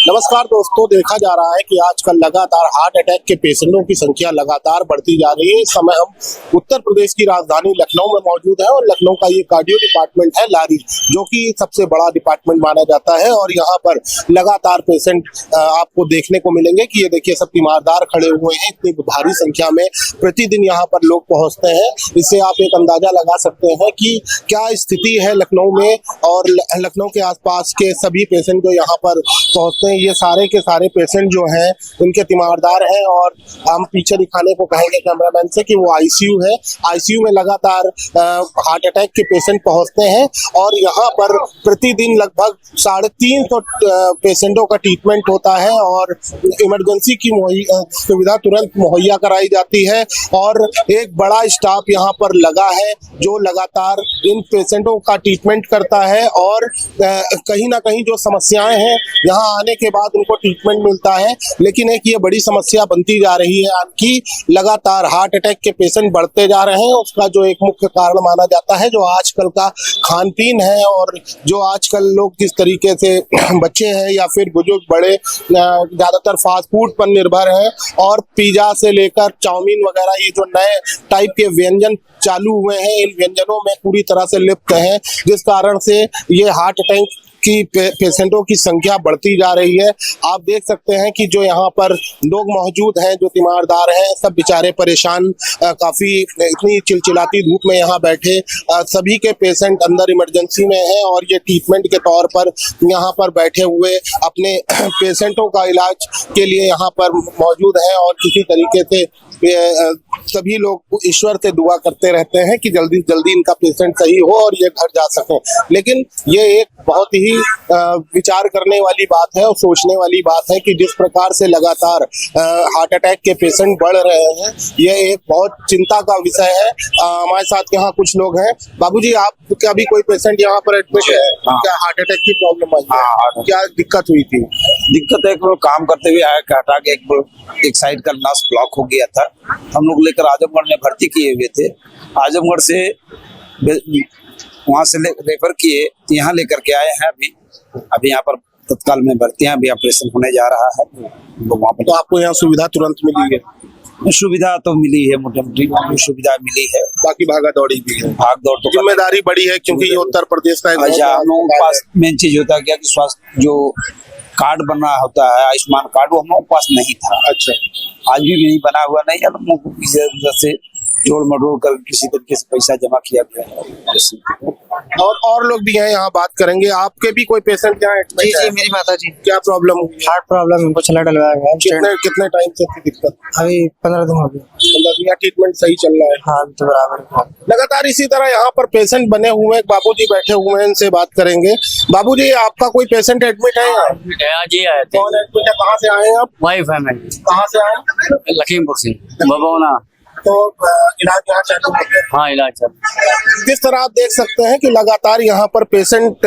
नमस्कार दोस्तों, देखा जा रहा है कि आजकल लगातार हार्ट अटैक के पेशेंटों की संख्या लगातार बढ़ती जा रही है। इस समय हम उत्तर प्रदेश की राजधानी लखनऊ में मौजूद है और लखनऊ का ये कार्डियो डिपार्टमेंट है लारी, जो कि सबसे बड़ा डिपार्टमेंट माना जाता है। और यहाँ पर लगातार पेशेंट आपको देखने को मिलेंगे कि ये देखिए सब तीमारदार खड़े हुए हैं। इतनी भारी संख्या में प्रतिदिन यहाँ पर लोग पहुँचते हैं। इससे आप एक अंदाजा लगा सकते हैं कि क्या स्थिति है लखनऊ में, और लखनऊ के आसपास के सभी पेशेंट जो यहाँ पर पहुँचते हैं, ये सारे के सारे पेशेंट जो हैं उनके तीमारदार हैं। और हम पीछे दिखाने को कहेंगे कैमरामैन से कि वो आईसीयू है। आईसीयू में लगातार हार्ट अटैक के पेशेंट पहुंचते हैं और यहाँ पर प्रतिदिन लगभग 350 पेशेंटों का ट्रीटमेंट होता है और इमरजेंसी की सुविधा तुरंत मुहैया कराई जाती है। और एक बड़ा स्टाफ यहाँ पर लगा है जो लगातार इन पेशेंटों का ट्रीटमेंट करता है और कहीं ना कहीं जो समस्याएं हैं यहाँ आने के बाद उनको ट्रीटमेंट मिलता है। लेकिन एक ये बड़ी समस्या बनती जा रही है कि लगातार हार्ट अटैक के पेशेंट बढ़ते जा रहे हैं। उसका जो एक मुख्य कारण माना जाता है जो आजकल का खान पीन है, और जो आजकल लोग किस तरीके से बच्चे हैं या फिर बुजुर्ग बड़े ज्यादातर फास्ट फूड पर निर्भर हैं और पिज्जा से लेकर चाउमीन वगैरह ये जो नए टाइप के व्यंजन चालू हुए हैं, इन व्यंजनों में पूरी तरह से लिप्त हैं, जिस कारण से ये हार्ट अटैक की पेशेंटों की संख्या बढ़ती जा रही है। आप देख सकते हैं कि जो यहाँ पर लोग मौजूद हैं, जो तीमारदार हैं, सब बेचारे परेशान, काफी इतनी चिलचिलाती धूप में यहाँ बैठे सभी के पेशेंट अंदर इमरजेंसी में हैं और ये ट्रीटमेंट के तौर पर यहाँ पर बैठे हुए अपने पेशेंटों का इलाज के लिए यहाँ पर मौजूद हैं। और किसी तरीके से सभी लोग ईश्वर से दुआ करते रहते हैं कि जल्दी जल्दी इनका पेशेंट सही हो और ये घर जा सके। लेकिन ये एक बहुत ही विचार करने वाली बात है और सोचने वाली बात है कि जिस प्रकार से लगातार हार्ट अटैक के पेशेंट बढ़ रहे हैं, ये एक बहुत चिंता का विषय है। हमारे साथ यहाँ कुछ लोग हैं। बाबूजी, आपका भी कोई पेशेंट यहाँ पर एडमिट है? क्या हार्ट अटैक की प्रॉब्लम आई है? क्या दिक्कत हुई थी? दिक्कत है कि काम करते हुए आया काटा के एक साइड का नस ब्लॉक हो गया था। हम लोग लेकर आजमगढ़ में भर्ती किए हुए थे। आजमगढ़ से वहां से रेफर किए, यहाँ लेकर के आए हैं। अभी यहाँ पर तत्काल में भर्ती हैं। अभी ऑपरेशन होने जा रहा है। वहाँ पर तो आपको यहाँ सुविधा तुरंत मिली है? सुविधा तो मिली है, मोटी सुविधा मिली है। बाकी भागा दौड़ी भी है? भाग दौड़ तो जिम्मेदारी बड़ी है क्योंकि ये उत्तर प्रदेश का हम लोगों के पास मेन चीज होता है क्या कि स्वास्थ्य जो कार्ड बना होता है, आयुष्मान कार्ड, वो हम लोगों के पास नहीं था। अच्छा, आज भी नहीं बना हुआ, नहीं है। हम लोग से जोड़ मरोड़ कर किसी तरीके से पैसा जमा किया गया है। और लोग भी हैं, यहाँ बात करेंगे। आपके भी कोई पेशेंट यहाँ? जी जी, मेरी माता जी। क्या प्रॉब्लम हुई? हार्ट प्रॉब्लम, उनको छल्ला डलवाया गया है। कितने टाइम से थी दिक्कत? अभी 15 दिन हो गए। 15 दिन? ट्रीटमेंट सही चल रहा है? हाँ, तो बराबर। लगातार इसी तरह यहाँ पर पेशेंट बने हुए हैं। बाबूजी बैठे हुए हैं, इनसे बात करेंगे। बाबूजी, आपका कोई पेशेंट एडमिट है यहाँ? आज ही आए थे। कौन एडमिट है? कहाँ से आए हैं आप? वाइफ है मेरी। कहाँ से आए? लखीमपुर से, बबौना। तो इलाज यहाँ चालू है? हाँ, इलाज चालू। जिस तरह आप देख सकते हैं कि लगातार यहाँ पर पेशेंट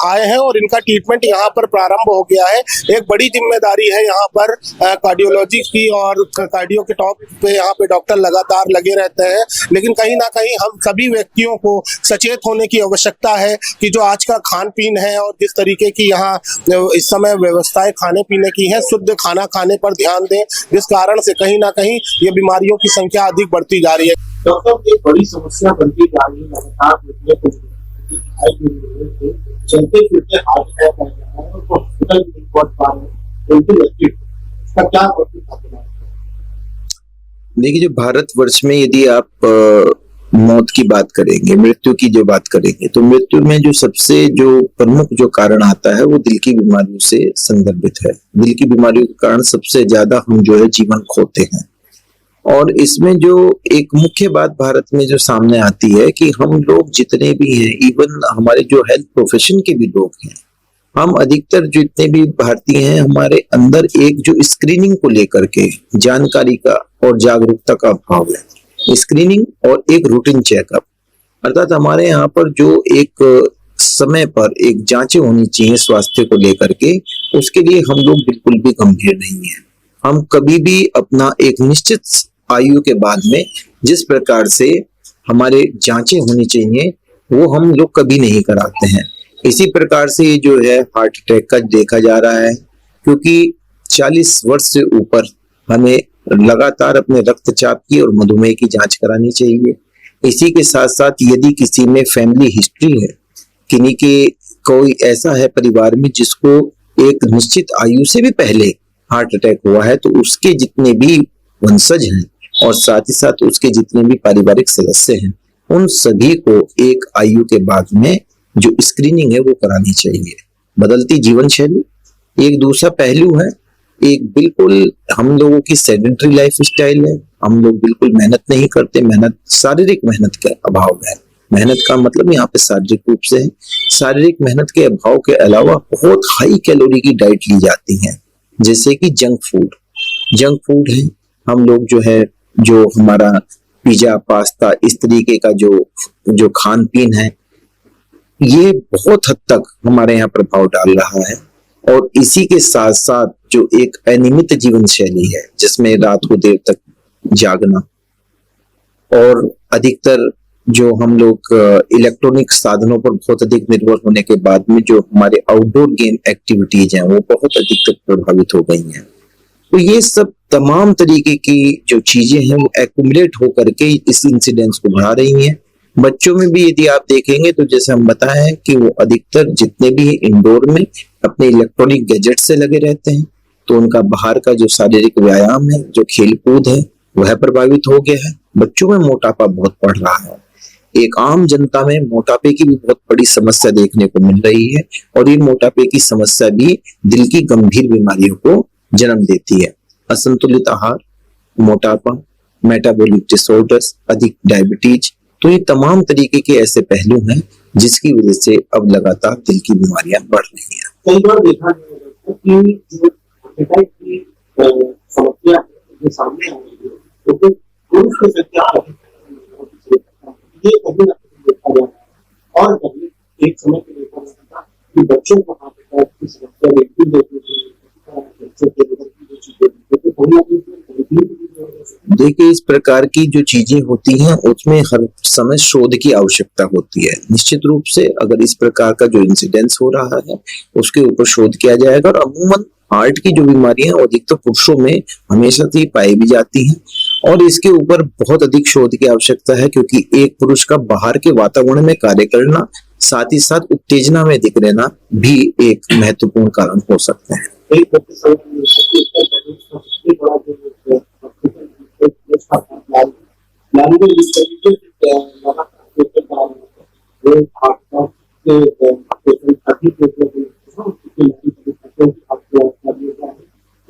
आए हैं और इनका ट्रीटमेंट यहाँ पर प्रारंभ हो गया है। एक बड़ी जिम्मेदारी है यहाँ पर कार्डियोलॉजी की, और कार्डियो के टॉप पे यहाँ पे डॉक्टर लगातार लगे रहते हैं। लेकिन कहीं ना कहीं हम सभी व्यक्तियों को सचेत होने की आवश्यकता है कि जो आज का खान पीन है और जिस तरीके की यहाँ इस समय व्यवस्थाएं खाने पीने की हैं, शुद्ध खाना खाने पर ध्यान दें, जिस कारण से कहीं ना कहीं ये बीमारियों की संख्या अधिक बढ़ती जा रही है। डॉक्टर, एक बड़ी समस्या बनती जा रही है लगातार चलते फिरते हार्ट अटैक आ रहा है, तो हॉस्पिटल में पहुंच पा रहे हैं। इसका क्या देखिए, जो भारतवर्ष में यदि आप मौत की बात करेंगे, मृत्यु की जो बात करेंगे, तो मृत्यु में जो सबसे जो प्रमुख जो कारण आता है वो दिल की बीमारियों से संदर्भित है। दिल की बीमारियों के कारण सबसे ज्यादा हम जो है जीवन खोते हैं। और इसमें जो एक मुख्य बात भारत में जो सामने आती है कि हम लोग जितने भी हैं, इवन हमारे जो हेल्थ प्रोफेशन के भी लोग हैं, हम अधिकतर जितने भी भारतीय हैं, हमारे अंदर एक जो स्क्रीनिंग को लेकर के जानकारी का और जागरूकता का अभाव है। स्क्रीनिंग और एक रूटीन चेकअप, अर्थात हमारे यहाँ पर जो एक समय पर एक जांचें होनी चाहिए स्वास्थ्य को लेकर के, उसके लिए हम लोग बिल्कुल भी गंभीर नहीं है। हम कभी भी अपना एक निश्चित आयु के बाद में जिस प्रकार से हमारे जांचें होनी चाहिए वो हम लोग कभी नहीं कराते हैं। इसी प्रकार से जो है हार्ट अटैक का देखा जा रहा है, क्योंकि 40 वर्ष से ऊपर हमें लगातार अपने रक्तचाप की और मधुमेह की जांच करानी चाहिए। इसी के साथ साथ यदि किसी में फैमिली हिस्ट्री है, किन्हीं के कोई ऐसा है परिवार में जिसको एक निश्चित आयु से भी पहले हार्ट अटैक हुआ है, तो उसके जितने भी वंशज हैं और साथ ही साथ उसके जितने भी पारिवारिक सदस्य हैं, उन सभी को एक आयु के बाद में जो स्क्रीनिंग है वो करानी चाहिए। बदलती जीवन शैली एक दूसरा पहलू है। एक बिल्कुल हम लोगों की सेडेंटरी लाइफ स्टाइल है, हम लोग बिल्कुल मेहनत नहीं करते, शारीरिक मेहनत के अभाव है। मेहनत का मतलब यहाँ पे शारीरिक रूप से है। शारीरिक मेहनत के अभाव के अलावा बहुत हाई कैलोरी की डाइट ली जाती है, जैसे कि जंक फूड है। हम लोग जो है, जो हमारा पिज्जा पास्ता इस तरीके का जो खान पीन है, ये बहुत हद तक हमारे यहाँ प्रभाव डाल रहा है। और इसी के साथ साथ जो एक अनियमित जीवन शैली है, जिसमें रात को देर तक जागना और अधिकतर जो हम लोग इलेक्ट्रॉनिक साधनों पर बहुत अधिक निर्भर होने के बाद में जो हमारे आउटडोर गेम एक्टिविटीज हैं वो बहुत अधिक तक प्रभावित हो गई हैं। तो ये सब तमाम तरीके की जो चीजें हैं वो एक्यूमुलेट होकर के इस इंसिडेंस को बढ़ा रही हैं। बच्चों में भी यदि आप देखेंगे तो जैसे हम बताए हैं कि वो अधिकतर जितने भी इंडोर में अपने इलेक्ट्रॉनिक गैजेट से लगे रहते हैं, तो उनका बाहर का जो शारीरिक व्यायाम है, जो खेल कूद है, वह प्रभावित हो गया है। बच्चों में मोटापा बहुत बढ़ रहा है। एक आम जनता में मोटापे की भी बहुत बड़ी समस्या देखने को मिल रही है, और ये मोटापे की समस्या भी दिल की गंभीर बीमारियों को जन्म देती है। असंतुलित आहार, मोटापा, मेटाबॉलिक डिसऑर्डर्स, अधिक डायबिटीज, तो ये तमाम तरीके के ऐसे पहलू हैं जिसकी वजह से अब लगातार दिल की बीमारियां बढ़ रही हैं। कई बार देखा गया है कि जो हेपेटाइटिस की समस्या है सामने आ रही है, तो पुरुष की संख्या ये कहीं ना कहीं देखा गया है। और पहले एक समय पे देखा गया था कि बच्चों को हार्ट अटैक की समस्या देखती देखती बच्चों के अंदर की जो चीजें देखिए, इस प्रकार की जो चीजें होती हैं उसमें हर समय शोध की आवश्यकता होती है। निश्चित रूप से अगर इस प्रकार का जो इंसिडेंस हो रहा है उसके ऊपर शोध किया जाएगा। और अमूमन हार्ट की जो बीमारियां अधिकतर पुरुषों में हमेशा से पाई भी जाती हैं, और इसके ऊपर बहुत अधिक शोध की आवश्यकता है, क्योंकि एक पुरुष का बाहर के वातावरण में कार्य करना, साथ ही साथ उत्तेजना में दिख रहना भी एक महत्वपूर्ण कारण हो सकता है।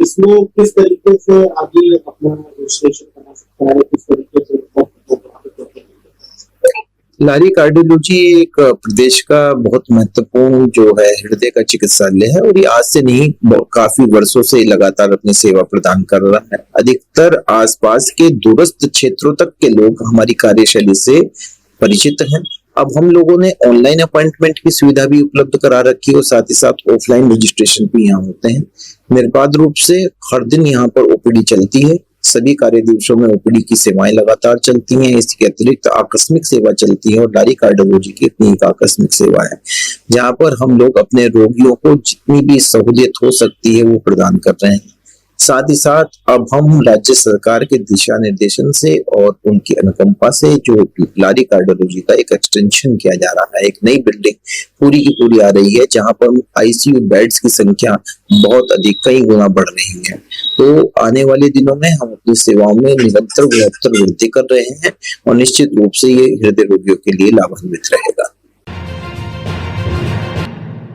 इसमें किस तरीके से आगे अपना विश्लेषण करना सकता है, किस तरीके से लारी कार्डियोलॉजी एक प्रदेश का बहुत महत्वपूर्ण जो है हृदय का चिकित्सालय है, और ये आज से नहीं काफी वर्षों से लगातार अपनी सेवा प्रदान कर रहा है। अधिकतर आसपास के दूरस्थ क्षेत्रों तक के लोग हमारी कार्यशैली से परिचित हैं। अब हम लोगों ने ऑनलाइन अपॉइंटमेंट की सुविधा भी उपलब्ध करा रखी है, और साथ ही साथ ऑफलाइन रजिस्ट्रेशन भी यहाँ होते हैं। निर्बाध रूप से हर दिन यहाँ पर ओपीडी चलती है। सभी कार्य दिवसों में ओपीडी की सेवाएं लगातार चलती हैं। इसके अतिरिक्त आकस्मिक सेवा चलती है, और लारी कार्डियोलॉजी की अपनी एक आकस्मिक सेवा है, जहां पर हम लोग अपने रोगियों को जितनी भी सहूलियत हो सकती है वो प्रदान कर रहे हैं। साथ ही साथ अब हम राज्य सरकार के दिशा निर्देशन से और उनकी अनुकंपा से जो लारी कार्डियोलॉजी का एक एक्सटेंशन किया जा रहा है, एक नई बिल्डिंग पूरी की पूरी आ रही है, जहां पर आईसीयू बेड्स की संख्या बहुत अधिक, कई गुना बढ़ रही है। तो आने वाले दिनों में हम अपनी सेवाओं में निरंतर वृद्धि कर रहे हैं, और निश्चित रूप से ये हृदय रोगियों के लिए लाभान्वित रहेगा।